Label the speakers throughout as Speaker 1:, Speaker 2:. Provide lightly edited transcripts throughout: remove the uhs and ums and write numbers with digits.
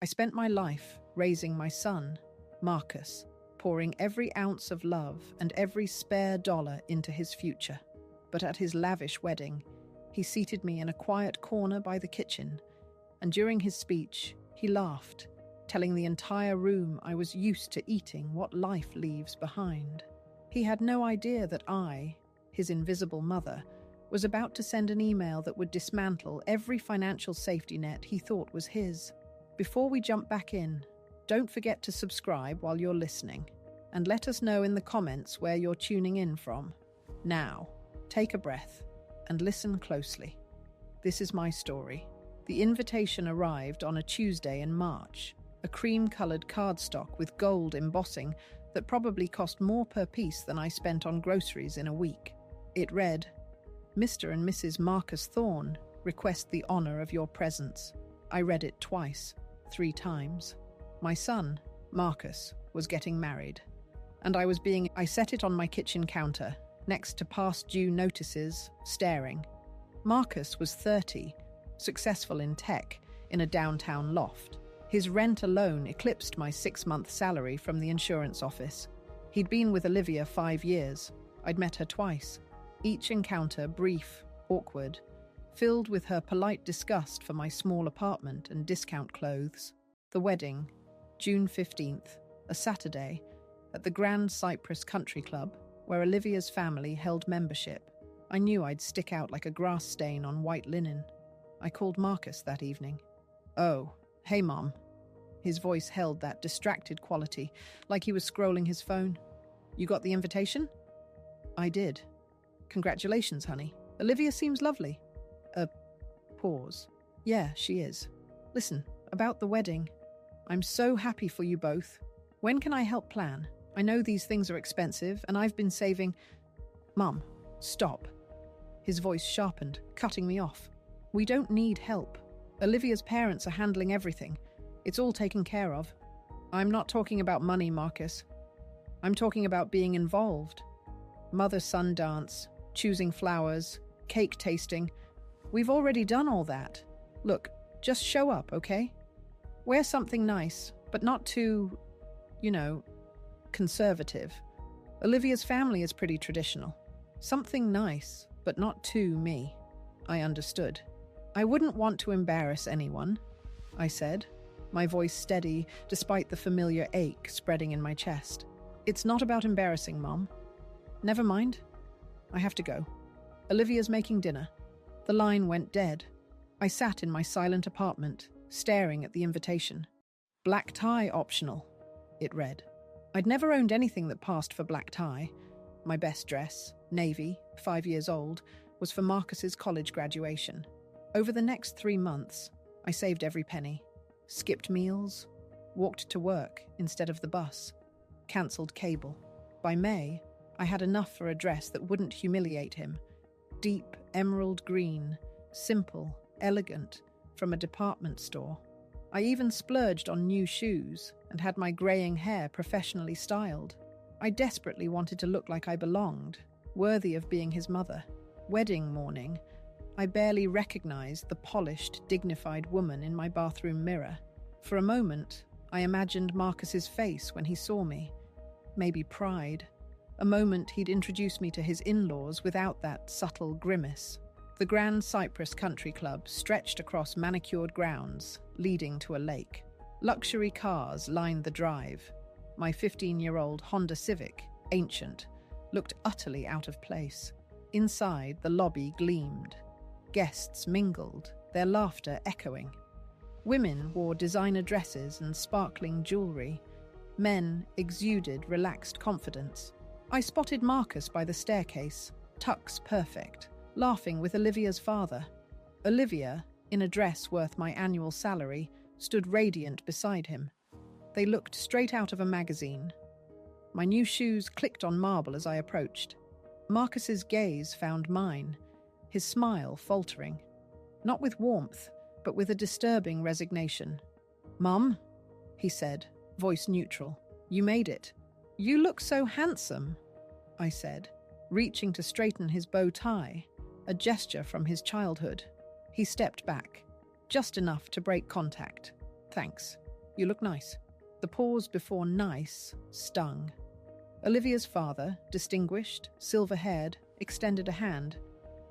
Speaker 1: I spent my life raising my son, Marcus, pouring every ounce of love and every spare dollar into his future. But at his lavish wedding, he seated me in a quiet corner by the kitchen, and during his speech, he laughed, telling the entire room I was used to eating what life leaves behind. He had no idea that I, his invisible mother, was about to send an email that would dismantle every financial safety net he thought was his. Before we jump back in, don't forget to subscribe while you're listening, and let us know in the comments where you're tuning in from. Now, take a breath and listen closely. This is my story. The invitation arrived on a Tuesday in March, a cream-coloured cardstock with gold embossing that probably cost more per piece than I spent on groceries in a week. It read, "Mr. and Mrs. Marcus Thorne request the honour of your presence." I read it twice, 3 times. My son, Marcus, was getting married, and I set it on my kitchen counter, next to past due notices, staring. Marcus was 30, successful in tech, in a downtown loft. His rent alone eclipsed my 6-month salary from the insurance office. He'd been with Olivia 5 years. I'd met her twice. Each encounter brief, awkward, filled with her polite disgust for my small apartment and discount clothes. The wedding, June 15th, a Saturday, at the Grand Cypress Country Club, where Olivia's family held membership. I knew I'd stick out like a grass stain on white linen. I called Marcus that evening. "Oh, hey, Mom." His voice held that distracted quality, like he was scrolling his phone. "You got the invitation?" "I did." "Congratulations, honey. Olivia seems lovely." Pause. "Yeah, she is. Listen, about the wedding. I'm so happy for you both. When can I help plan? I know these things are expensive, and I've been saving—" "Mom, stop." His voice sharpened, cutting me off. "We don't need help. Olivia's parents are handling everything. It's all taken care of. I'm not talking about money, Marcus. I'm talking about being involved. Mother-son dance, choosing flowers, cake tasting. We've already done all that. Look, just show up, okay? Wear something nice, but not too, conservative. Olivia's family is pretty traditional. Something nice, but not too me." I understood. "I wouldn't want to embarrass anyone," I said, my voice steady despite the familiar ache spreading in my chest. "It's not about embarrassing, Mom." "Never mind. I have to go. Olivia's making dinner." The line went dead. I sat in my silent apartment, staring at the invitation. "Black tie optional," it read. I'd never owned anything that passed for black tie. My best dress, navy, 5 years old, was for Marcus's college graduation. Over the next 3 months, I saved every penny. Skipped meals, walked to work instead of the bus, cancelled cable. By May, I had enough for a dress that wouldn't humiliate him. Deep emerald green, simple, elegant, from a department store. I even splurged on new shoes and had my greying hair professionally styled. I desperately wanted to look like I belonged, worthy of being his mother. Wedding morning, I barely recognized the polished, dignified woman in my bathroom mirror. For a moment, I imagined Marcus's face when he saw me. Maybe pride. A moment he'd introduce me to his in-laws without that subtle grimace. The Grand Cypress Country Club stretched across manicured grounds, leading to a lake. Luxury cars lined the drive. My 15-year-old Honda Civic, ancient, looked utterly out of place. Inside, the lobby gleamed. Guests mingled, their laughter echoing. Women wore designer dresses and sparkling jewelry. Men exuded relaxed confidence. I spotted Marcus by the staircase, tux perfect, laughing with Olivia's father. Olivia, in a dress worth my annual salary, stood radiant beside him. They looked straight out of a magazine. My new shoes clicked on marble as I approached. Marcus's gaze found mine, his smile faltering. Not with warmth, but with a disturbing resignation. "Mum," he said, voice neutral, "you made it." "You look so handsome," I said, reaching to straighten his bow tie, a gesture from his childhood. He stepped back, just enough to break contact. "Thanks." You look nice." The pause before nice stung. Olivia's father, distinguished, silver-haired, extended a hand.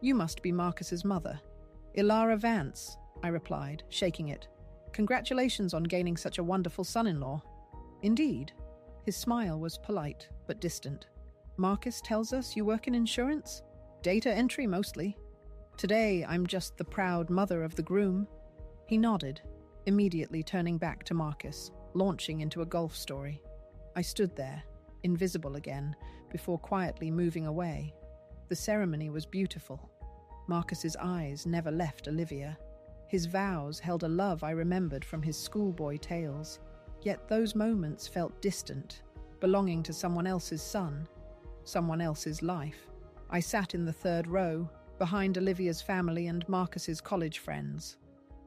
Speaker 1: "You must be Marcus's mother." "Ilara Vance," I replied, shaking it. "Congratulations on gaining such a wonderful son-in-law." "Indeed." His smile was polite, but distant. "Marcus tells us you work in insurance?" "Data entry, mostly. Today, I'm just the proud mother of the groom." He nodded, immediately turning back to Marcus, launching into a golf story. I stood there, invisible again, before quietly moving away. The ceremony was beautiful. Marcus's eyes never left Olivia. His vows held a love I remembered from his schoolboy tales. Yet those moments felt distant, belonging to someone else's son, someone else's life. I sat in the third row, behind Olivia's family and Marcus's college friends.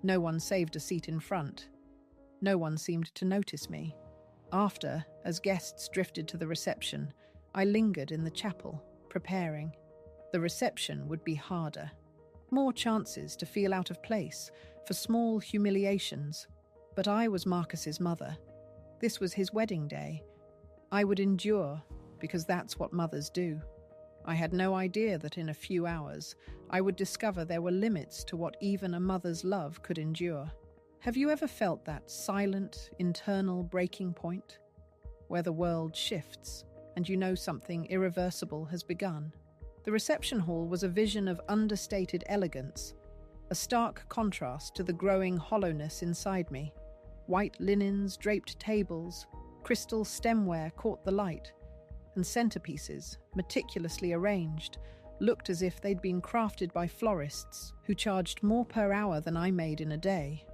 Speaker 1: No one saved a seat in front. No one seemed to notice me. After, as guests drifted to the reception, I lingered in the chapel, preparing. The reception would be harder. More chances to feel out of place, for small humiliations. But I was Marcus's mother. This was his wedding day. I would endure, because that's what mothers do. I had no idea that in a few hours, I would discover there were limits to what even a mother's love could endure. Have you ever felt that silent, internal breaking point? Where the world shifts, and you know something irreversible has begun. The reception hall was a vision of understated elegance, a stark contrast to the growing hollowness inside me. White linens, draped tables, crystal stemware caught the light, and centerpieces, meticulously arranged, looked as if they'd been crafted by florists who charged more per hour than I made in a day.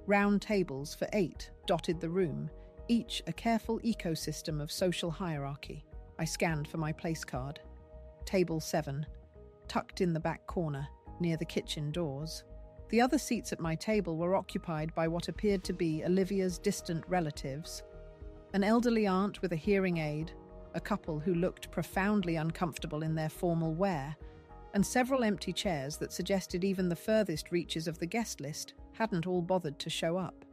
Speaker 1: Round tables for 8 dotted the room, each a careful ecosystem of social hierarchy. I scanned for my place card. Table 7, tucked in the back corner, near the kitchen doors. The other seats at my table were occupied by what appeared to be Olivia's distant relatives. An elderly aunt with a hearing aid, a couple who looked profoundly uncomfortable in their formal wear, and several empty chairs that suggested even the furthest reaches of the guest list hadn't all bothered to show up.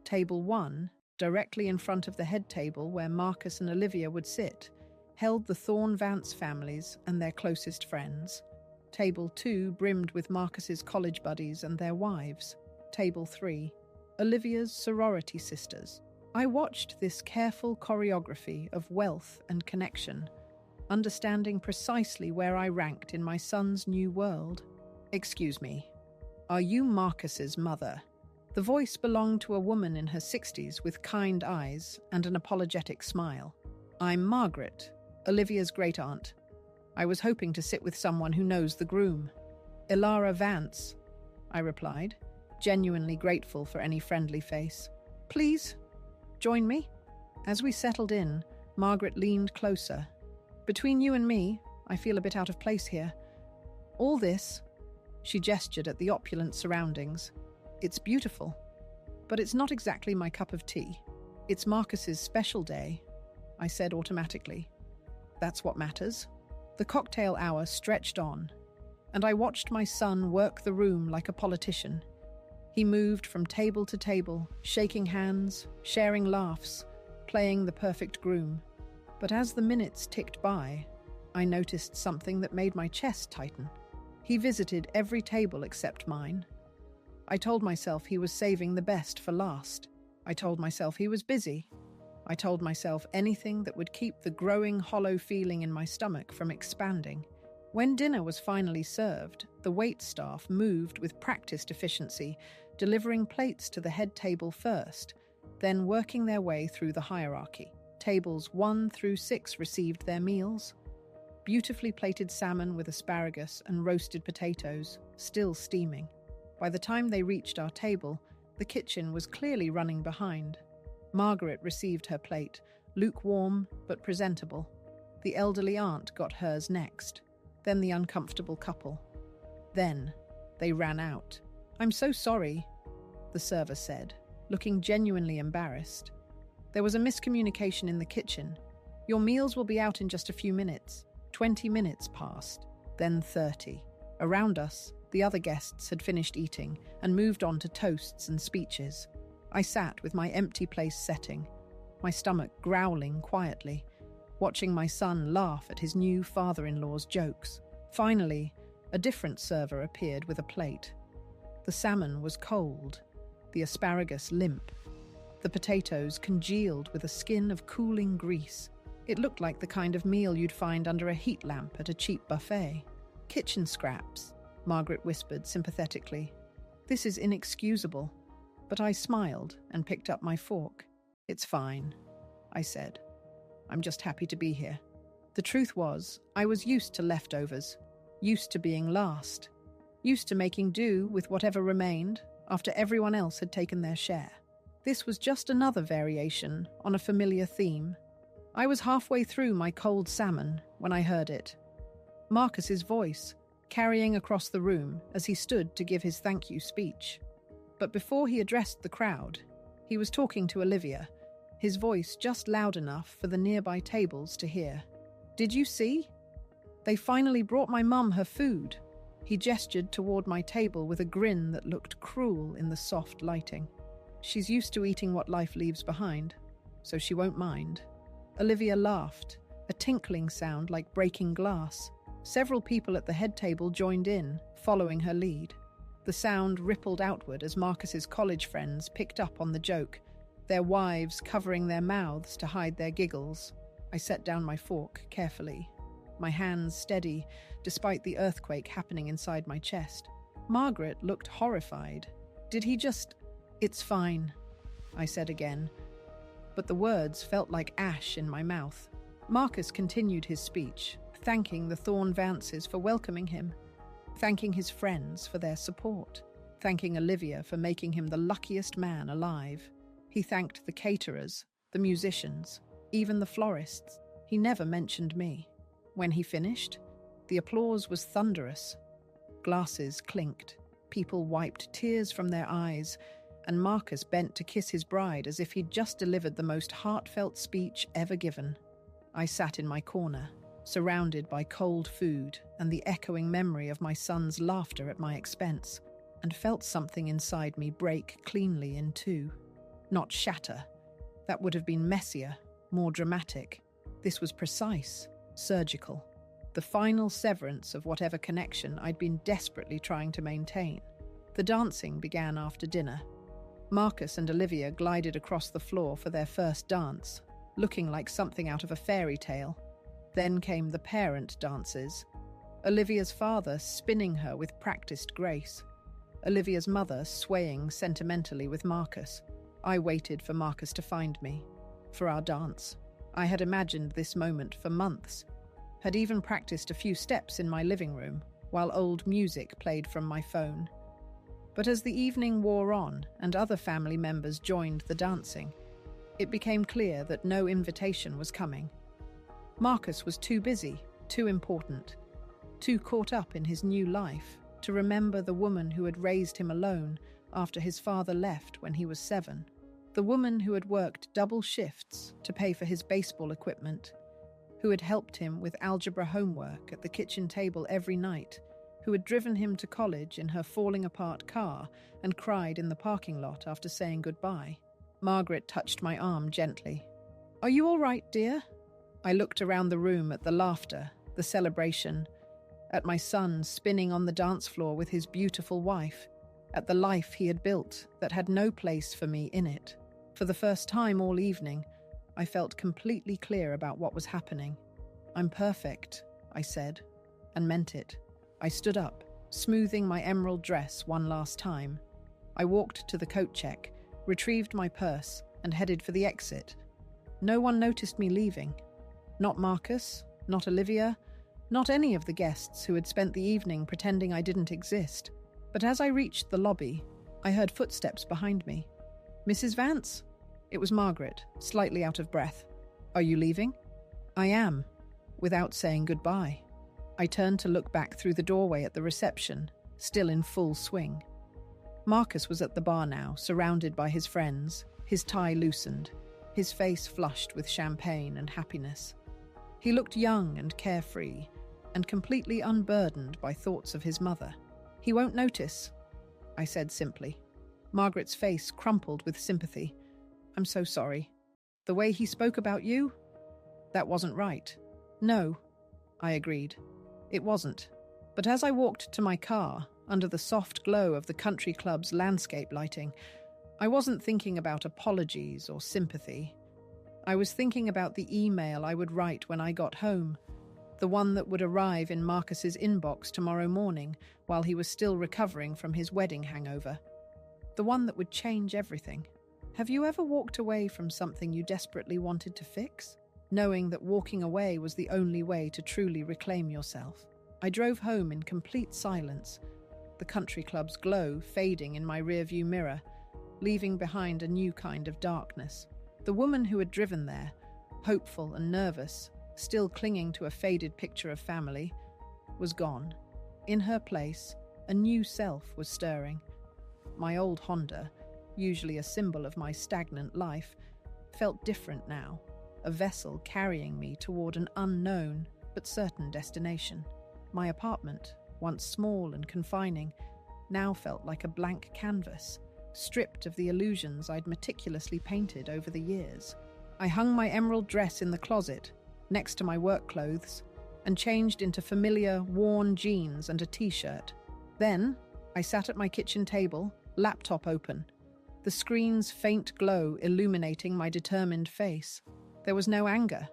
Speaker 1: Table 1, directly in front of the head table where Marcus and Olivia would sit, held the Thorne Vance families and their closest friends. Table 2 brimmed with Marcus's college buddies and their wives. Table 3, Olivia's sorority sisters. I watched this careful choreography of wealth and connection, understanding precisely where I ranked in my son's new world. "Excuse me, are you Marcus's mother?" The voice belonged to a woman in her 60s with kind eyes and an apologetic smile. "I'm Margaret, Olivia's great-aunt. I was hoping to sit with someone who knows the groom." "Ilara Vance," I replied, genuinely grateful for any friendly face. "Please, join me." As we settled in, Margaret leaned closer. "Between you and me, I feel a bit out of place here. All this," she gestured at the opulent surroundings, "it's beautiful, but it's not exactly my cup of tea. It's Marcus's special day," I said automatically. "That's what matters." The cocktail hour stretched on, and I watched my son work the room like a politician. He moved from table to table, shaking hands, sharing laughs, playing the perfect groom. But as the minutes ticked by, I noticed something that made my chest tighten. He visited every table except mine. I told myself he was saving the best for last. I told myself he was busy. I told myself anything that would keep the growing hollow feeling in my stomach from expanding. When dinner was finally served, the wait staff moved with practiced efficiency, delivering plates to the head table first, then working their way through the hierarchy. Tables 1 through 6 received their meals. Beautifully plated salmon with asparagus and roasted potatoes, still steaming. By the time they reached our table, the kitchen was clearly running behind. Margaret received her plate, lukewarm but presentable. The elderly aunt got hers next, then the uncomfortable couple. Then they ran out. "I'm so sorry," the server said, looking genuinely embarrassed. "There was a miscommunication in the kitchen. Your meals will be out in just a few minutes." 20 minutes passed, then 30. Around us, the other guests had finished eating and moved on to toasts and speeches. I sat with my empty place setting, my stomach growling quietly, watching my son laugh at his new father-in-law's jokes. Finally, a different server appeared with a plate. The salmon was cold, the asparagus limp, the potatoes congealed with a skin of cooling grease. It looked like the kind of meal you'd find under a heat lamp at a cheap buffet. "Kitchen scraps," Margaret whispered sympathetically. "This is inexcusable." But I smiled and picked up my fork. "It's fine," I said. "I'm just happy to be here." The truth was, I was used to leftovers, used to being last, used to making do with whatever remained after everyone else had taken their share. This was just another variation on a familiar theme. I was halfway through my cold salmon when I heard it. Marcus's voice, carrying across the room as he stood to give his thank you speech. But before he addressed the crowd, he was talking to Olivia, his voice just loud enough for the nearby tables to hear. "Did you see? They finally brought my mum her food." He gestured toward my table with a grin that looked cruel in the soft lighting. "She's used to eating what life leaves behind, so she won't mind." Olivia laughed, a tinkling sound like breaking glass. Several people at the head table joined in, following her lead. The sound rippled outward as Marcus's college friends picked up on the joke, their wives covering their mouths to hide their giggles. I set down my fork carefully, my hands steady despite the earthquake happening inside my chest. Margaret looked horrified. "Did he just—" "It's fine," I said again, but the words felt like ash in my mouth. Marcus continued his speech, thanking the Thorne Vances for welcoming him, thanking his friends for their support, thanking Olivia for making him the luckiest man alive. He thanked the caterers, the musicians, even the florists. He never mentioned me. When he finished, the applause was thunderous. Glasses clinked, people wiped tears from their eyes, and Marcus bent to kiss his bride as if he'd just delivered the most heartfelt speech ever given. I sat in my corner, surrounded by cold food and the echoing memory of my son's laughter at my expense, and felt something inside me break cleanly in two. Not shatter. That would have been messier, more dramatic. This was precise, surgical. The final severance of whatever connection I'd been desperately trying to maintain. The dancing began after dinner. Marcus and Olivia glided across the floor for their first dance, looking like something out of a fairy tale. Then came the parent dances. Olivia's father spinning her with practiced grace. Olivia's mother swaying sentimentally with Marcus. I waited for Marcus to find me, for our dance. I had imagined this moment for months, had even practiced a few steps in my living room, while old music played from my phone. But as the evening wore on and other family members joined the dancing, it became clear that no invitation was coming. Marcus was too busy, too important, too caught up in his new life to remember the woman who had raised him alone after his father left when he was 7. The woman who had worked double shifts to pay for his baseball equipment, who had helped him with algebra homework at the kitchen table every night, who had driven him to college in her falling-apart car and cried in the parking lot after saying goodbye. Margaret touched my arm gently. "Are you all right, dear?" I looked around the room at the laughter, the celebration, at my son spinning on the dance floor with his beautiful wife, at the life he had built that had no place for me in it. For the first time all evening, I felt completely clear about what was happening. "I'm perfect," I said, and meant it. I stood up, smoothing my emerald dress one last time. I walked to the coat check, retrieved my purse, and headed for the exit. No one noticed me leaving. Not Marcus, not Olivia, not any of the guests who had spent the evening pretending I didn't exist. But as I reached the lobby, I heard footsteps behind me. "Mrs. Vance?" It was Margaret, slightly out of breath. "Are you leaving?" "I am," without saying goodbye. I turned to look back through the doorway at the reception, still in full swing. Marcus was at the bar now, surrounded by his friends, his tie loosened, his face flushed with champagne and happiness. He looked young and carefree, and completely unburdened by thoughts of his mother. "He won't notice," I said simply. Margaret's face crumpled with sympathy. I'm so sorry. The way he spoke about you? That wasn't right. No, I agreed. It wasn't. But as I walked to my car, under the soft glow of the country club's landscape lighting, I wasn't thinking about apologies or sympathy. I was thinking about the email I would write when I got home, the one that would arrive in Marcus's inbox tomorrow morning while he was still recovering from his wedding hangover. The one that would change everything. Have you ever walked away from something you desperately wanted to fix, knowing that walking away was the only way to truly reclaim yourself? I drove home in complete silence, the country club's glow fading in my rearview mirror, leaving behind a new kind of darkness. The woman who had driven there, hopeful and nervous, still clinging to a faded picture of family, was gone. In her place, a new self was stirring. My old Honda, usually a symbol of my stagnant life, felt different now, a vessel carrying me toward an unknown but certain destination. My apartment, once small and confining, now felt like a blank canvas, stripped of the illusions I'd meticulously painted over the years. I hung my emerald dress in the closet, next to my work clothes, and changed into familiar, worn jeans and a t-shirt. Then, I sat at my kitchen table, laptop open, the screen's faint glow illuminating my determined face. There was no anger,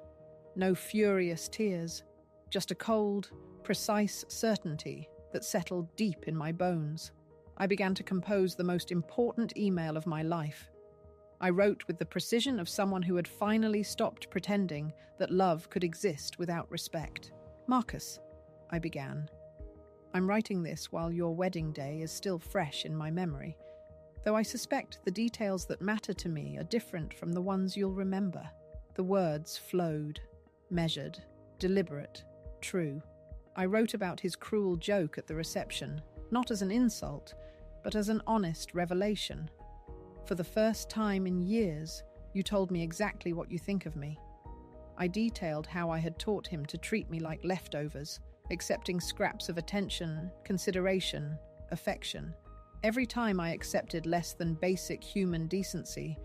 Speaker 1: no furious tears, just a cold, precise certainty that settled deep in my bones. I began to compose the most important email of my life. I wrote with the precision of someone who had finally stopped pretending that love could exist without respect. Marcus, I began. I'm writing this while your wedding day is still fresh in my memory, though I suspect the details that matter to me are different from the ones you'll remember. The words flowed, measured, deliberate, true. I wrote about his cruel joke at the reception, not as an insult, but as an honest revelation. For the first time in years, you told me exactly what you think of me. I detailed how I had taught him to treat me like leftovers, accepting scraps of attention, consideration, affection. Every time I accepted less than basic human decency,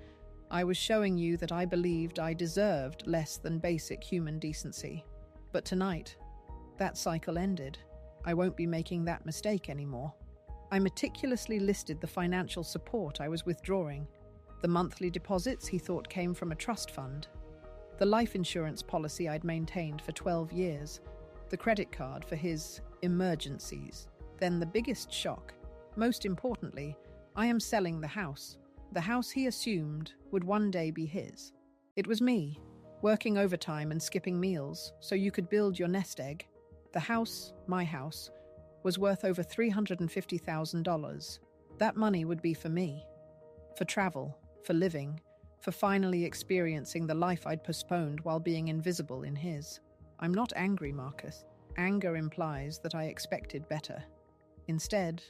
Speaker 1: I was showing you that I believed I deserved less than basic human decency. But tonight, that cycle ended. I won't be making that mistake anymore. I meticulously listed the financial support I was withdrawing, the monthly deposits he thought came from a trust fund, the life insurance policy I'd maintained for 12 years, the credit card for his emergencies. Then the biggest shock. Most importantly, I am selling the house he assumed would one day be his. It was me, working overtime and skipping meals so you could build your nest egg. The house, my house, was worth over $350,000. That money would be for me, for travel, for living, for finally experiencing the life I'd postponed while being invisible in his. I'm not angry, Marcus. Anger implies that I expected better. Instead,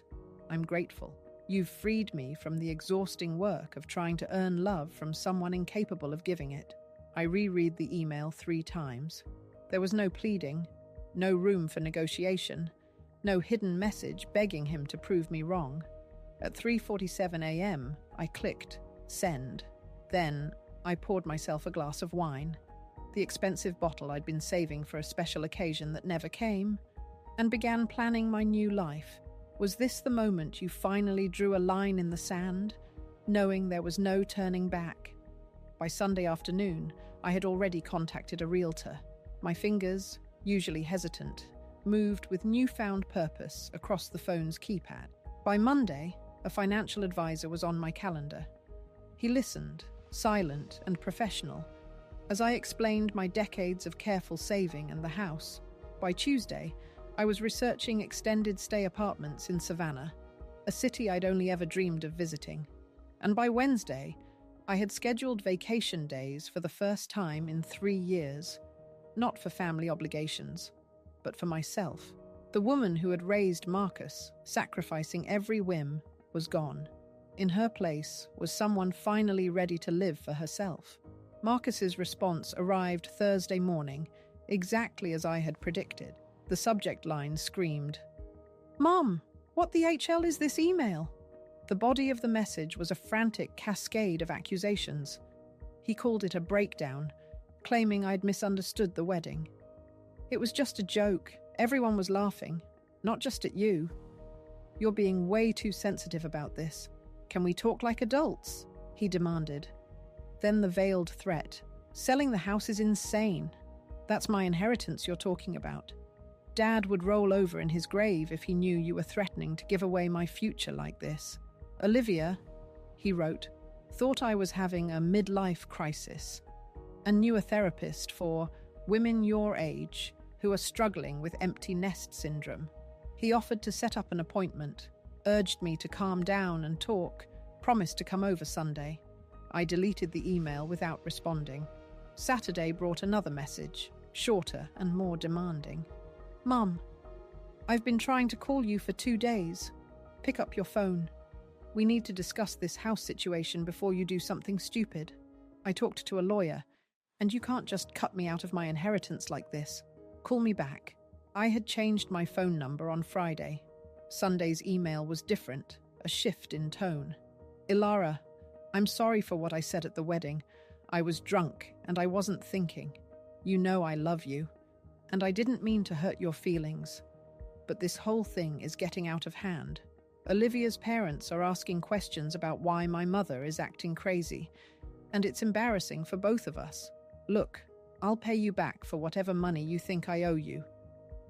Speaker 1: I'm grateful. You've freed me from the exhausting work of trying to earn love from someone incapable of giving it. I reread the email 3 times. There was no pleading, no room for negotiation, no hidden message begging him to prove me wrong. At 3:47 a.m., I clicked send. Then, I poured myself a glass of wine, the expensive bottle I'd been saving for a special occasion that never came, and began planning my new life. Was this the moment you finally drew a line in the sand, knowing there was no turning back? By Sunday afternoon, I had already contacted a realtor. My fingers, usually hesitant, moved with newfound purpose across the phone's keypad. By Monday, a financial advisor was on my calendar. He listened, silent and professional, as I explained my decades of careful saving and the house. By Tuesday, I was researching extended stay apartments in Savannah, a city I'd only ever dreamed of visiting. And by Wednesday, I had scheduled vacation days for the first time in 3 years, not for family obligations, but for myself. The woman who had raised Marcus, sacrificing every whim, was gone. In her place was someone finally ready to live for herself. Marcus's response arrived Thursday morning, exactly as I had predicted. The subject line screamed, "Mom, what the HL is this email?" The body of the message was a frantic cascade of accusations. He called it a breakdown, claiming I'd misunderstood the wedding. It was just a joke. Everyone was laughing, not just at you. You're being way too sensitive about this. Can we talk like adults? He demanded. Then the veiled threat. Selling the house is insane. That's my inheritance you're talking about. Dad would roll over in his grave if he knew you were threatening to give away my future like this. Olivia, he wrote, thought I was having a midlife crisis and knew a therapist for women your age who are struggling with empty nest syndrome. He offered to set up an appointment, urged me to calm down and talk, promised to come over Sunday. I deleted the email without responding. Saturday brought another message, shorter and more demanding. Mum, I've been trying to call you for 2 days. Pick up your phone. We need to discuss this house situation before you do something stupid. I talked to a lawyer, and you can't just cut me out of my inheritance like this. Call me back. I had changed my phone number on Friday. Sunday's email was different, a shift in tone. Ilara, I'm sorry for what I said at the wedding. I was drunk and I wasn't thinking. You know I love you, and I didn't mean to hurt your feelings. But this whole thing is getting out of hand. Olivia's parents are asking questions about why my mother is acting crazy, and it's embarrassing for both of us. Look, I'll pay you back for whatever money you think I owe you.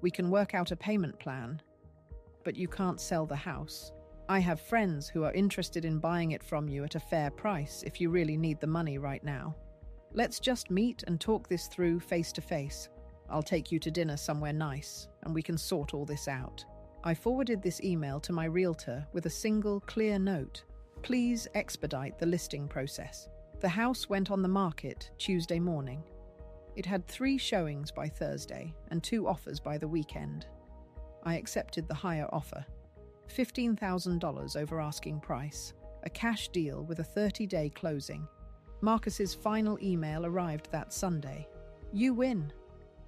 Speaker 1: We can work out a payment plan, but you can't sell the house. I have friends who are interested in buying it from you at a fair price if you really need the money right now. Let's just meet and talk this through face to face. I'll take you to dinner somewhere nice, and we can sort all this out. I forwarded this email to my realtor with a single, clear note. Please expedite the listing process. The house went on the market Tuesday morning. It had 3 showings by Thursday and 2 offers by the weekend. I accepted the higher offer. $15,000 over asking price, a cash deal with a 30-day closing. Marcus's final email arrived that Sunday. You win.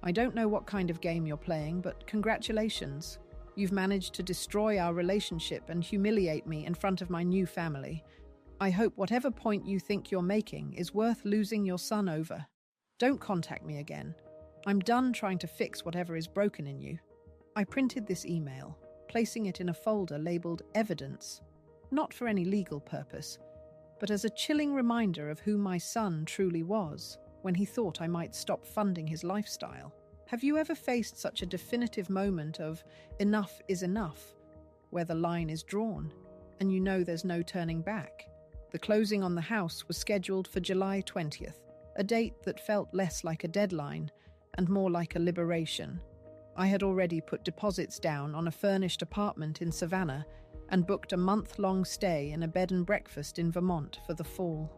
Speaker 1: I don't know what kind of game you're playing, but congratulations. You've managed to destroy our relationship and humiliate me in front of my new family. I hope whatever point you think you're making is worth losing your son over. Don't contact me again. I'm done trying to fix whatever is broken in you. I printed this email, placing it in a folder labeled Evidence, not for any legal purpose, but as a chilling reminder of who my son truly was when he thought I might stop funding his lifestyle. Have you ever faced such a definitive moment of enough is enough, where the line is drawn, and you know there's no turning back? The closing on the house was scheduled for July 20th, a date that felt less like a deadline and more like a liberation. I had already put deposits down on a furnished apartment in Savannah and booked a month-long stay in a bed and breakfast in Vermont for the fall.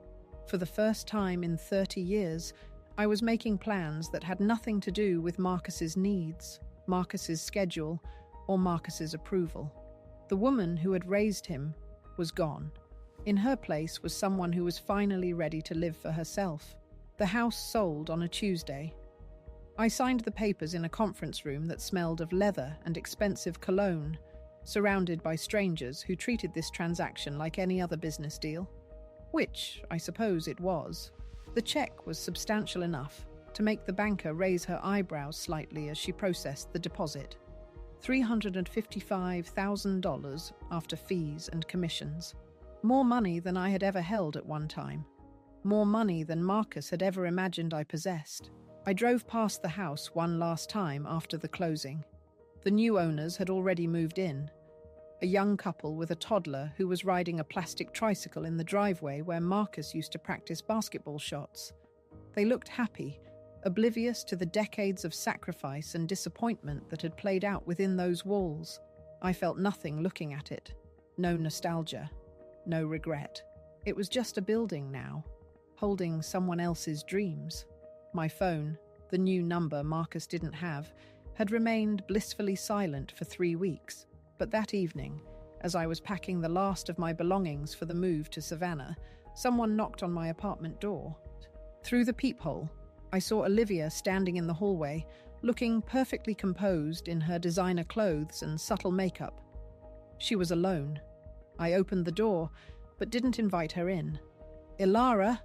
Speaker 1: For the first time in 30 years, I was making plans that had nothing to do with Marcus's needs, Marcus's schedule, or Marcus's approval. The woman who had raised him was gone. In her place was someone who was finally ready to live for herself. The house sold on a Tuesday. I signed the papers in a conference room that smelled of leather and expensive cologne, surrounded by strangers who treated this transaction like any other business deal. Which, I suppose it was. The check was substantial enough to make the banker raise her eyebrows slightly as she processed the deposit. $355,000 after fees and commissions. More money than I had ever held at one time. More money than Marcus had ever imagined I possessed. I drove past the house one last time after the closing. The new owners had already moved in. A young couple with a toddler who was riding a plastic tricycle in the driveway where Marcus used to practice basketball shots. They looked happy, oblivious to the decades of sacrifice and disappointment that had played out within those walls. I felt nothing looking at it. No nostalgia. No regret. It was just a building now, holding someone else's dreams. My phone, the new number Marcus didn't have, had remained blissfully silent for 3 weeks. But that evening, as I was packing the last of my belongings for the move to Savannah, someone knocked on my apartment door. Through the peephole, I saw Olivia standing in the hallway, looking perfectly composed in her designer clothes and subtle makeup. She was alone. I opened the door, but didn't invite her in. "Ilara!"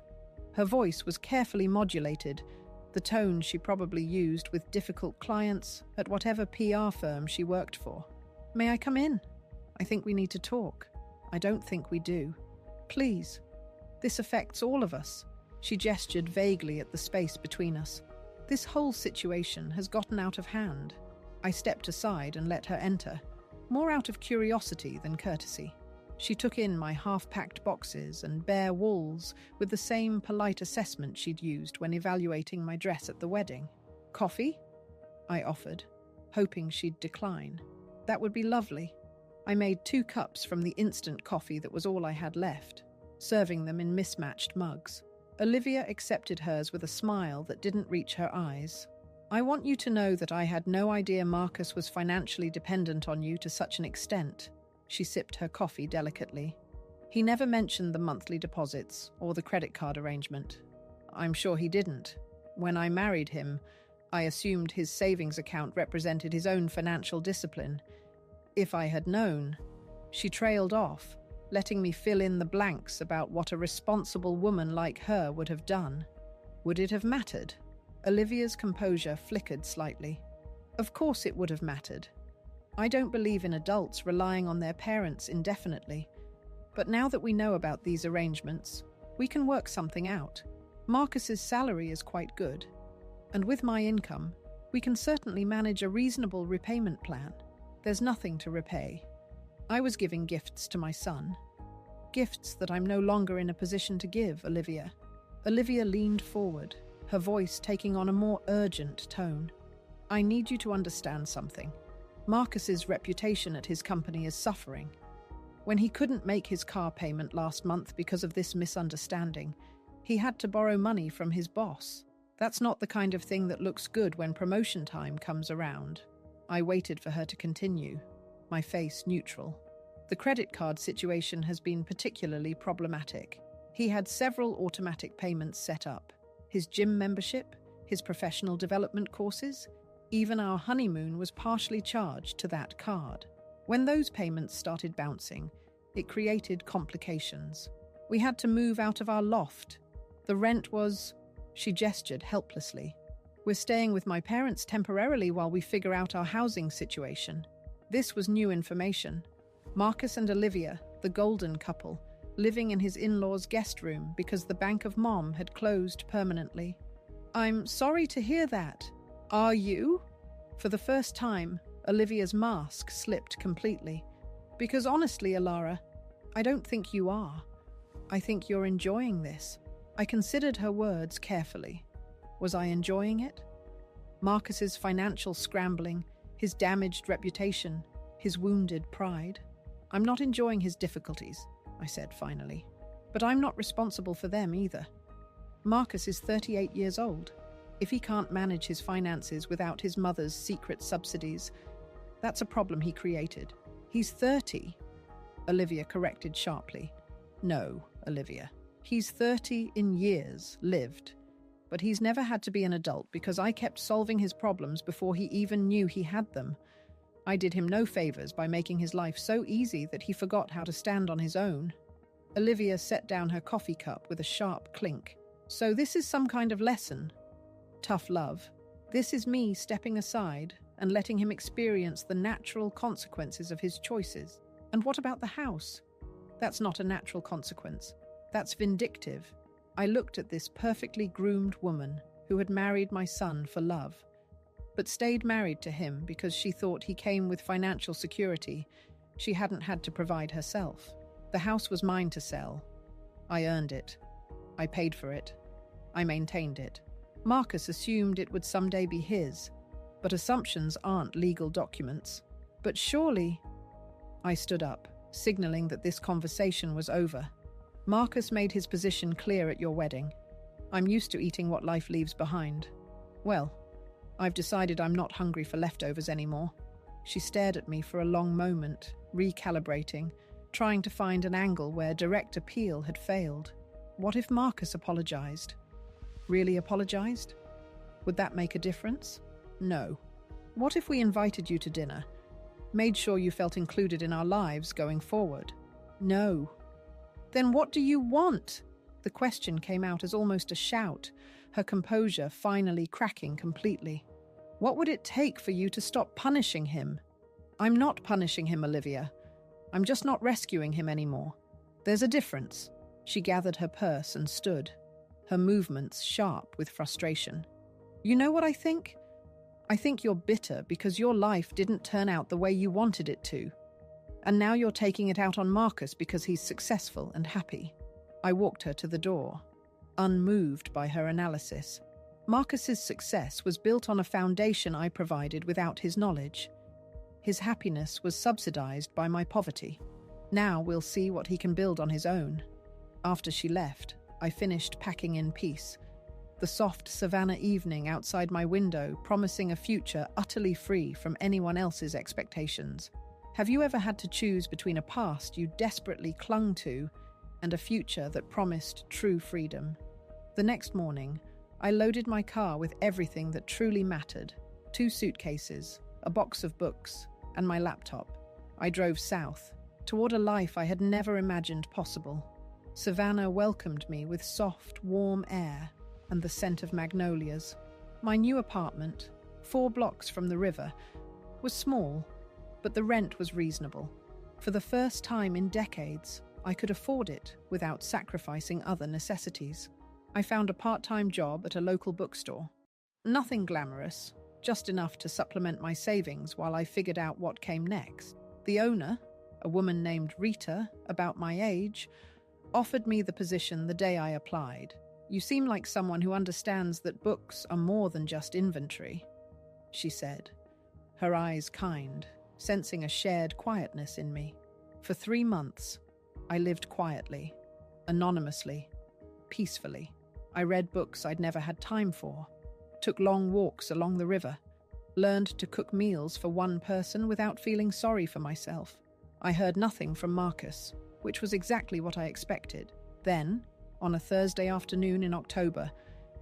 Speaker 1: Her voice was carefully modulated, the tone she probably used with difficult clients at whatever PR firm she worked for. "May I come in? I think we need to talk." "I don't think we do. Please. This affects all of us." She gestured vaguely at the space between us. "This whole situation has gotten out of hand." I stepped aside and let her enter, more out of curiosity than courtesy. She took in my half-packed boxes and bare walls with the same polite assessment she'd used when evaluating my dress at the wedding. "Coffee?" I offered, hoping she'd decline. "That would be lovely." I made 2 cups from the instant coffee that was all I had left, serving them in mismatched mugs. Olivia accepted hers with a smile that didn't reach her eyes. "I want you to know that I had no idea Marcus was financially dependent on you to such an extent." She sipped her coffee delicately. "He never mentioned the monthly deposits or the credit card arrangement. I'm sure he didn't. When I married him, I assumed his savings account represented his own financial discipline. If I had known..." She trailed off, letting me fill in the blanks about what a responsible woman like her would have done. Would it have mattered? Olivia's composure flickered slightly. Of course it would have mattered. I don't believe in adults relying on their parents indefinitely. But now that we know about these arrangements, we can work something out. Marcus's salary is quite good. And with my income, we can certainly manage a reasonable repayment plan. There's nothing to repay. I was giving gifts to my son. Gifts that I'm no longer in a position to give, Olivia. Olivia leaned forward, her voice taking on a more urgent tone. "I need you to understand something. Marcus's reputation at his company is suffering. When he couldn't make his car payment last month because of this misunderstanding, he had to borrow money from his boss. That's not the kind of thing that looks good when promotion time comes around." I waited for her to continue, my face neutral. "The credit card situation has been particularly problematic. He had several automatic payments set up. His gym membership, his professional development courses, even our honeymoon was partially charged to that card. When those payments started bouncing, it created complications. We had to move out of our loft. The rent was..." She gestured helplessly. "We're staying with my parents temporarily while we figure out our housing situation." This was new information. Marcus and Olivia, the golden couple, living in his in-laws' guest room because the Bank of Mom had closed permanently. "I'm sorry to hear that. Are you?" For the first time, Olivia's mask slipped completely. "Because honestly, Ilara, I don't think you are. I think you're enjoying this." I considered her words carefully. Was I enjoying it? Marcus's financial scrambling, his damaged reputation, his wounded pride. "I'm not enjoying his difficulties," I said finally. "But I'm not responsible for them either. Marcus is 38 years old. If he can't manage his finances without his mother's secret subsidies, that's a problem he created. He's 30, Olivia corrected sharply. "No, Olivia. He's 30 in years lived. But he's never had to be an adult because I kept solving his problems before he even knew he had them. I did him no favors by making his life so easy that he forgot how to stand on his own." Olivia set down her coffee cup with a sharp clink. "So this is some kind of lesson. Tough love. This is me stepping aside and letting him experience the natural consequences of his choices. And what about the house? That's not a natural consequence. That's vindictive." I looked at this perfectly groomed woman who had married my son for love, but stayed married to him because she thought he came with financial security she hadn't had to provide herself. The house was mine to sell. I earned it. I paid for it. I maintained it. Marcus assumed it would someday be his, but assumptions aren't legal documents. "But surely..." I stood up, signaling that this conversation was over. "Marcus made his position clear at your wedding. I'm used to eating what life leaves behind. Well, I've decided I'm not hungry for leftovers anymore." She stared at me for a long moment, recalibrating, trying to find an angle where direct appeal had failed. What if Marcus apologized? Really apologized? Would that make a difference? No. What if we invited you to dinner, made sure you felt included in our lives going forward? No. Then what do you want? The question came out as almost a shout, her composure finally cracking completely. What would it take for you to stop punishing him? I'm not punishing him, Olivia. I'm just not rescuing him anymore. There's a difference. She gathered her purse and stood, her movements sharp with frustration. You know what I think? I think you're bitter because your life didn't turn out the way you wanted it to. And now you're taking it out on Marcus because he's successful and happy. I walked her to the door, unmoved by her analysis. Marcus's success was built on a foundation I provided without his knowledge. His happiness was subsidized by my poverty. Now we'll see what he can build on his own. After she left, I finished packing in peace. The soft savannah evening outside my window promising a future utterly free from anyone else's expectations. Have you ever had to choose between a past you desperately clung to and a future that promised true freedom? The next morning, I loaded my car with everything that truly mattered: 2 suitcases, a box of books, and my laptop. I drove south, toward a life I had never imagined possible. Savannah welcomed me with soft, warm air and the scent of magnolias. My new apartment, 4 blocks from the river, was small, but the rent was reasonable. For the first time in decades, I could afford it without sacrificing other necessities. I found a part-time job at a local bookstore. Nothing glamorous, just enough to supplement my savings while I figured out what came next. The owner, a woman named Rita, about my age, offered me the position the day I applied. You seem like someone who understands that books are more than just inventory, she said, her eyes kind, sensing a shared quietness in me. For 3 months, I lived quietly, anonymously, peacefully. I read books I'd never had time for, took long walks along the river, learned to cook meals for one person without feeling sorry for myself. I heard nothing from Marcus, which was exactly what I expected. Then, on a Thursday afternoon in October,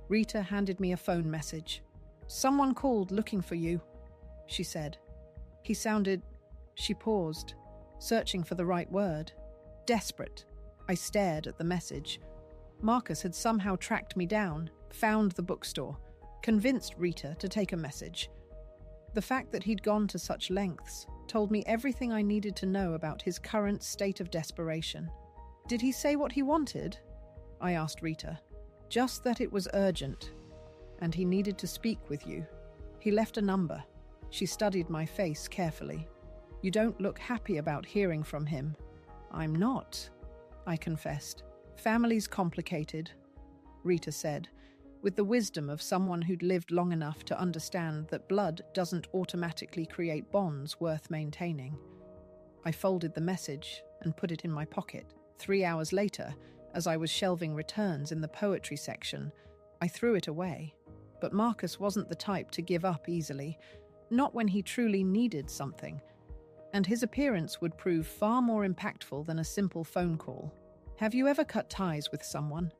Speaker 1: Rita handed me a phone message. "Someone called looking for you," she said. She paused, searching for the right word. Desperate. I stared at the message. Marcus had somehow tracked me down, found the bookstore, convinced Rita to take a message. The fact that he'd gone to such lengths told me everything I needed to know about his current state of desperation. "Did he say what he wanted?" I asked Rita. "Just that it was urgent, and he needed to speak with you. He left a number." She studied my face carefully. "You don't look happy about hearing from him." "I'm not," I confessed. "Family's complicated," Rita said, with the wisdom of someone who'd lived long enough to understand that blood doesn't automatically create bonds worth maintaining. I folded the message and put it in my pocket. 3 hours later, as I was shelving returns in the poetry section, I threw it away. But Marcus wasn't the type to give up easily, not when he truly needed something, and his appearance would prove far more impactful than a simple phone call. Have you ever cut ties with someone,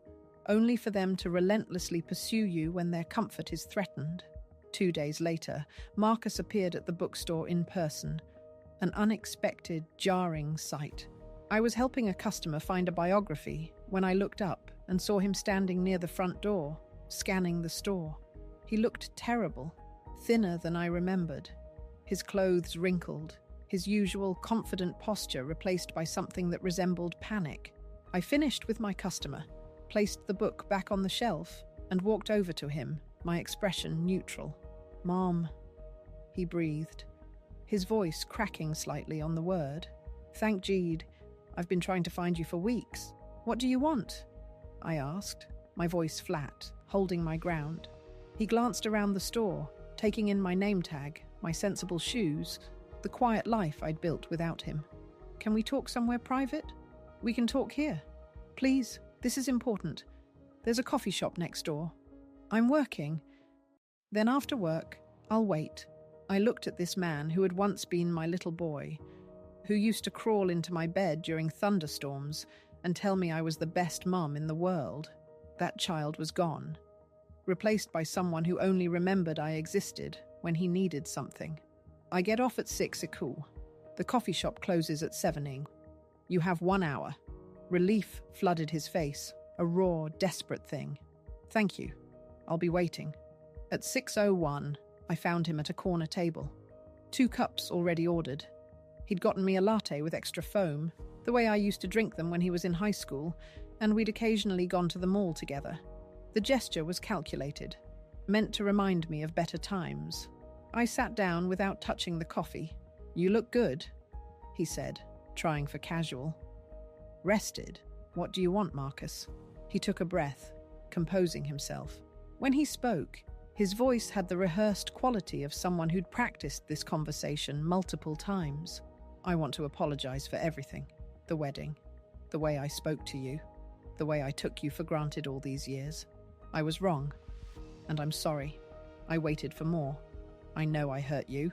Speaker 1: only for them to relentlessly pursue you when their comfort is threatened? 2 days later, Marcus appeared at the bookstore in person, an unexpected, jarring sight. I was helping a customer find a biography when I looked up and saw him standing near the front door, scanning the store. He looked terrible, thinner than I remembered, his clothes wrinkled, his usual confident posture replaced by something that resembled panic. I finished with my customer, placed the book back on the shelf, and walked over to him, my expression neutral. "Mom," he breathed, his voice cracking slightly on the word. "Thank Gede. I've been trying to find you for weeks. What do you want?" I asked, my voice flat, holding my ground. He glanced around the store, taking in my name tag, my sensible shoes, the quiet life I'd built without him. "Can we talk somewhere private?" "We can talk here. Please, this is important. There's a coffee shop next door. I'm working." "Then after work, I'll wait." I looked at this man who had once been my little boy, who used to crawl into my bed during thunderstorms and tell me I was the best mum in the world. That child was gone, replaced by someone who only remembered I existed when he needed something. I get off at 6 Ikul. The coffee shop closes at 7. You have 1 hour. Relief flooded his face, a raw, desperate thing. Thank you. I'll be waiting. At 6:01, I found him at a corner table. 2 cups already ordered. He'd gotten me a latte with extra foam, the way I used to drink them when he was in high school, and we'd occasionally gone to the mall together. The gesture was calculated, meant to remind me of better times. I sat down without touching the coffee. You look good, he said, trying for casual. Rested? What do you want, Marcus? He took a breath, composing himself. When he spoke, his voice had the rehearsed quality of someone who'd practiced this conversation multiple times. I want to apologize for everything. The wedding, the way I spoke to you, the way I took you for granted all these years. I was wrong, and I'm sorry. I waited for more. I know I hurt you,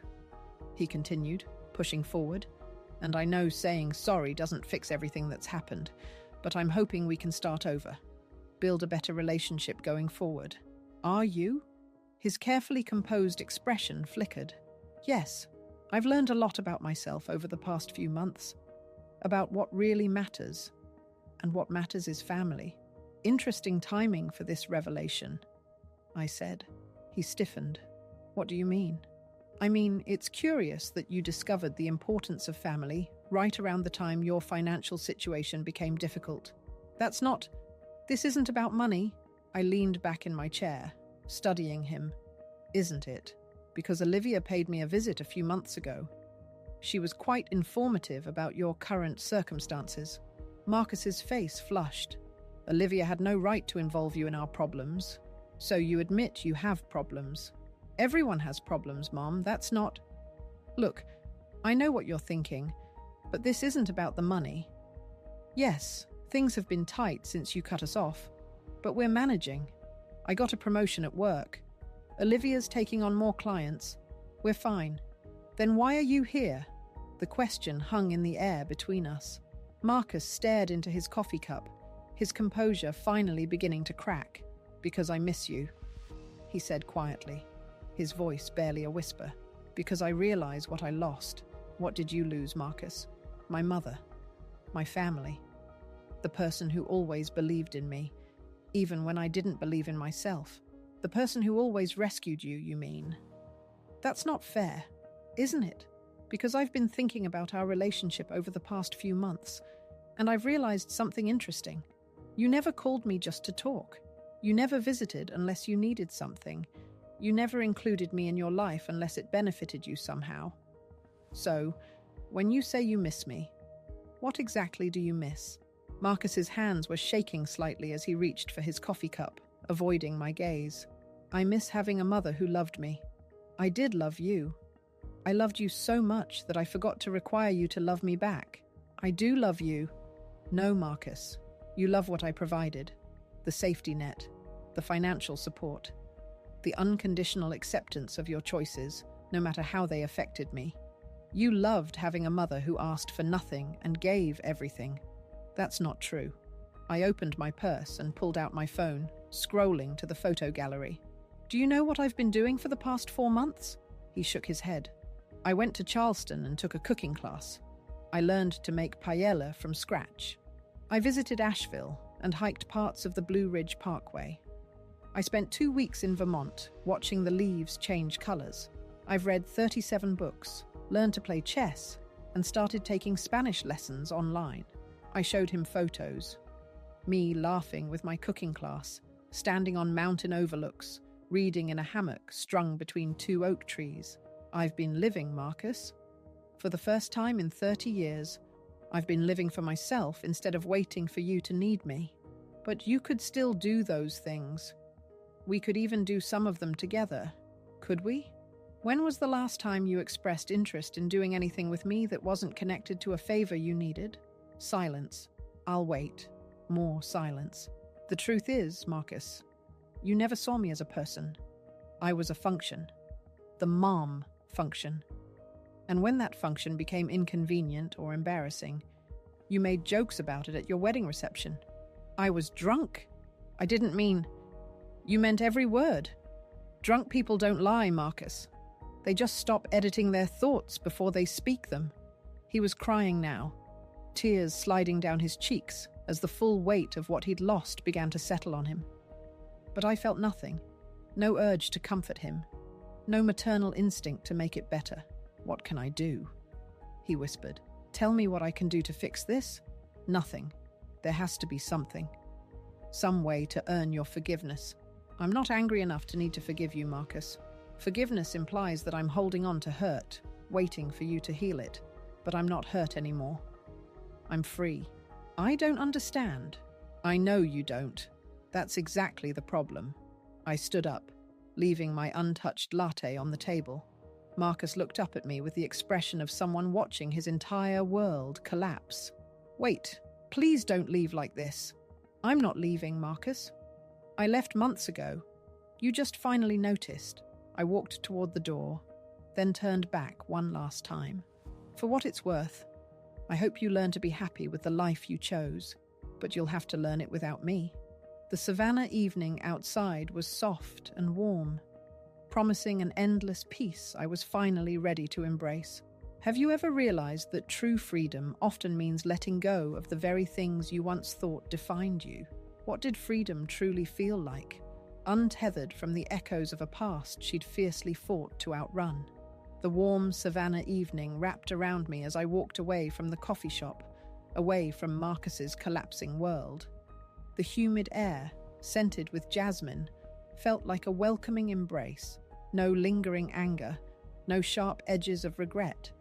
Speaker 1: he continued, pushing forward. And I know saying sorry doesn't fix everything that's happened, but I'm hoping we can start over, build a better relationship going forward. Are you? His carefully composed expression flickered. Yes, I've learned a lot about myself over the past few months, about what really matters, and what matters is family. Interesting timing for this revelation, I said. He stiffened. What do you mean? I mean, it's curious that you discovered the importance of family right around the time your financial situation became difficult. This isn't about money. I leaned back in my chair, studying him. Isn't it? Because Olivia paid me a visit a few months ago. She was quite informative about your current circumstances. Marcus's face flushed. Olivia had no right to involve you in our problems. So you admit you have problems. Everyone has problems, Mom. That's not... Look, I know what you're thinking, but this isn't about the money. Yes, things have been tight since you cut us off, but we're managing. I got a promotion at work. Olivia's taking on more clients. We're fine. Then why are you here? The question hung in the air between us. Marcus stared into his coffee cup, his composure finally beginning to crack. Because I miss you, he said quietly, his voice barely a whisper. Because I realize what I lost. What did you lose, Marcus? My mother. My family. The person who always believed in me, even when I didn't believe in myself. The person who always rescued you, you mean? That's not fair, isn't it? Because I've been thinking about our relationship over the past few months, and I've realized something interesting. You never called me just to talk. You never visited unless you needed something. You never included me in your life unless it benefited you somehow. So, when you say you miss me, what exactly do you miss? Marcus's hands were shaking slightly as he reached for his coffee cup, avoiding my gaze. I miss having a mother who loved me. I did love you. I loved you so much that I forgot to require you to love me back. I do love you. No, Marcus. You love what I provided. The safety net, the financial support, the unconditional acceptance of your choices, no matter how they affected me. You loved having a mother who asked for nothing and gave everything. That's not true. I opened my purse and pulled out my phone, scrolling to the photo gallery. Do you know what I've been doing for the past 4 months? He shook his head. I went to Charleston and took a cooking class. I learned to make paella from scratch. I visited Asheville and hiked parts of the Blue Ridge Parkway. I spent 2 weeks in Vermont, watching the leaves change colors. I've read 37 books, learned to play chess, and started taking Spanish lessons online. I showed him photos. Me laughing with my cooking class, standing on mountain overlooks, reading in a hammock strung between 2 oak trees. I've been living, Marcus. For the first time in 30 years, I've been living for myself instead of waiting for you to need me. But you could still do those things. We could even do some of them together, could we? When was the last time you expressed interest in doing anything with me that wasn't connected to a favor you needed? Silence. I'll wait. More silence. The truth is, Marcus, you never saw me as a person. I was a function. The mom function. And when that function became inconvenient or embarrassing, you made jokes about it at your wedding reception. I was drunk. I didn't mean... You meant every word. Drunk people don't lie, Marcus. They just stop editing their thoughts before they speak them. He was crying now, tears sliding down his cheeks as the full weight of what he'd lost began to settle on him. But I felt nothing, no urge to comfort him, no maternal instinct to make it better. "What can I do?" he whispered. "Tell me what I can do to fix this?" "Nothing. There has to be something. Some way to earn your forgiveness." "I'm not angry enough to need to forgive you, Marcus. Forgiveness implies that I'm holding on to hurt, waiting for you to heal it. But I'm not hurt anymore. I'm free." "I don't understand." "I know you don't. That's exactly the problem." I stood up, leaving my untouched latte on the table. Marcus looked up at me with the expression of someone watching his entire world collapse. "Wait, please don't leave like this." "I'm not leaving, Marcus. I left months ago. You just finally noticed." I walked toward the door, then turned back one last time. "For what it's worth, I hope you learn to be happy with the life you chose, but you'll have to learn it without me." The savannah evening outside was soft and warm, promising an endless peace I was finally ready to embrace. Have you ever realized that true freedom often means letting go of the very things you once thought defined you? What did freedom truly feel like? Untethered from the echoes of a past she'd fiercely fought to outrun. The warm savannah evening wrapped around me as I walked away from the coffee shop, away from Marcus's collapsing world. The humid air, scented with jasmine, felt like a welcoming embrace. No lingering anger, no sharp edges of regret,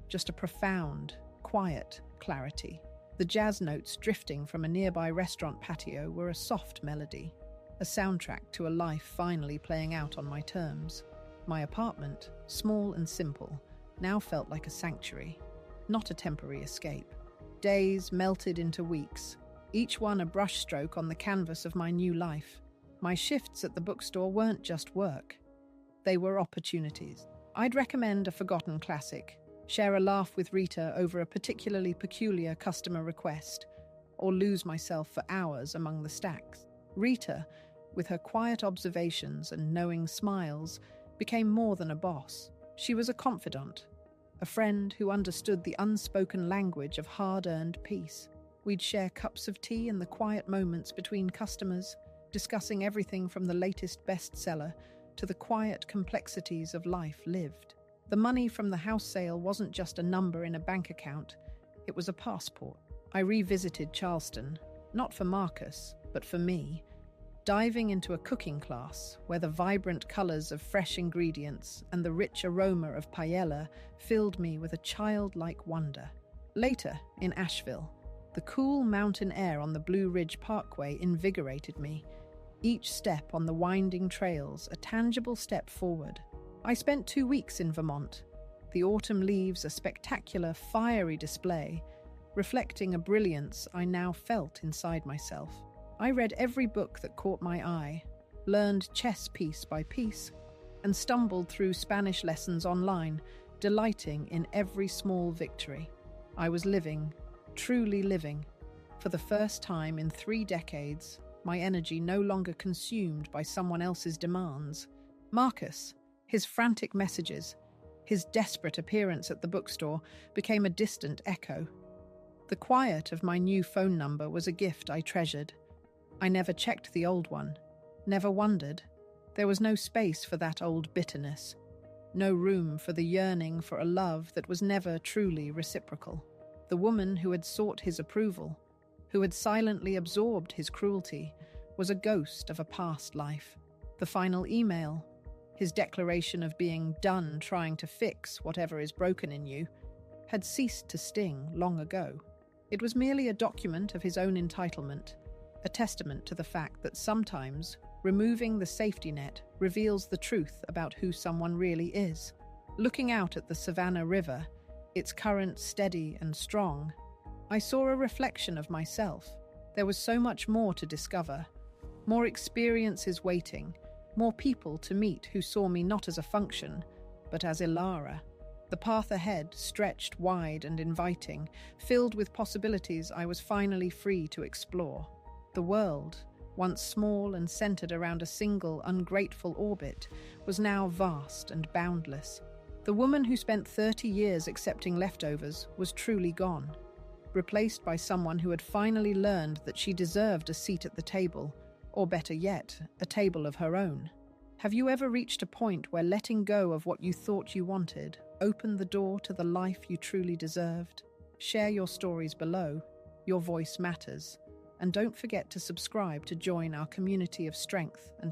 Speaker 1: just a profound, quiet clarity. The jazz notes drifting from a nearby restaurant patio were a soft melody, a soundtrack to a life finally playing out on my terms. My apartment, small and simple, now felt like a sanctuary, not a temporary escape. Days melted into weeks, each one a brushstroke on the canvas of my new life. My shifts at the bookstore weren't just work. They were opportunities. I'd recommend a forgotten classic, share a laugh with Rita over a particularly peculiar customer request, or lose myself for hours among the stacks. Rita, with her quiet observations and knowing smiles, became more than a boss. She was a confidant, a friend who understood the unspoken language of hard-earned peace. We'd share cups of tea in the quiet moments between customers, discussing everything from the latest bestseller to the quiet complexities of life lived. The money from the house sale wasn't just a number in a bank account, it was a passport. I revisited Charleston, not for Marcus, but for me, diving into a cooking class where the vibrant colors of fresh ingredients and the rich aroma of paella filled me with a childlike wonder. Later, in Asheville, the cool mountain air on the Blue Ridge Parkway invigorated me, each step on the winding trails a tangible step forward. I spent 2 weeks in Vermont, the autumn leaves a spectacular, fiery display, reflecting a brilliance I now felt inside myself. I read every book that caught my eye, learned chess piece by piece, and stumbled through Spanish lessons online, delighting in every small victory. I was living, truly living. For the first time in 3 decades, my energy no longer consumed by someone else's demands. Marcus, his frantic messages, his desperate appearance at the bookstore became a distant echo. The quiet of my new phone number was a gift I treasured. I never checked the old one, never wondered. There was no space for that old bitterness, no room for the yearning for a love that was never truly reciprocal. The woman who had sought his approval, who had silently absorbed his cruelty, was a ghost of a past life. The final email, his declaration of being done trying to fix whatever is broken in you, had ceased to sting long ago. It was merely a document of his own entitlement, a testament to the fact that sometimes removing the safety net reveals the truth about who someone really is. Looking out at the Savannah River, its current steady and strong, I saw a reflection of myself. There was so much more to discover, more experiences waiting, more people to meet who saw me not as a function, but as Ilara. The path ahead stretched wide and inviting, filled with possibilities I was finally free to explore. The world, once small and centered around a single, ungrateful orbit, was now vast and boundless. The woman who spent 30 years accepting leftovers was truly gone. replaced by someone who had finally learned that she deserved a seat at the table, or better yet, a table of her own. Have you ever reached a point where letting go of what you thought you wanted opened the door to the life you truly deserved? Share your stories below. Your voice matters. And don't forget to subscribe to join our community of strength and